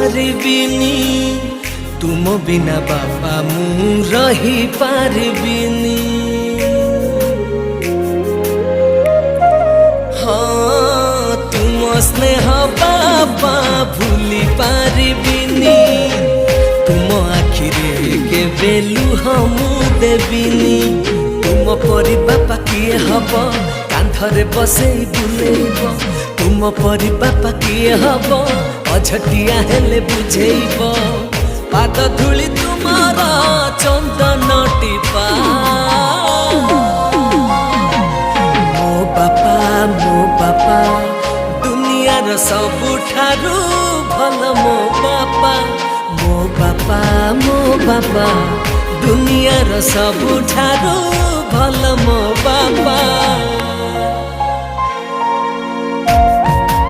पारिबिनी तुम बिना बापा मु रही पारिबिनी हाँ तुम स्नेह बापा भूली पारिबिनी तुम आखिरे के बेलू हम देविनी तुम परी बापा किए हब कांधरे बसे बुलेब तुम परी बापा किए हब अझटिया हेले बुझेब पाद धूली तुमार चंदन टीपा मो बापा दुनियार सबुठारू भल मो बापा दुनियार सबुठारू भल मो बापा।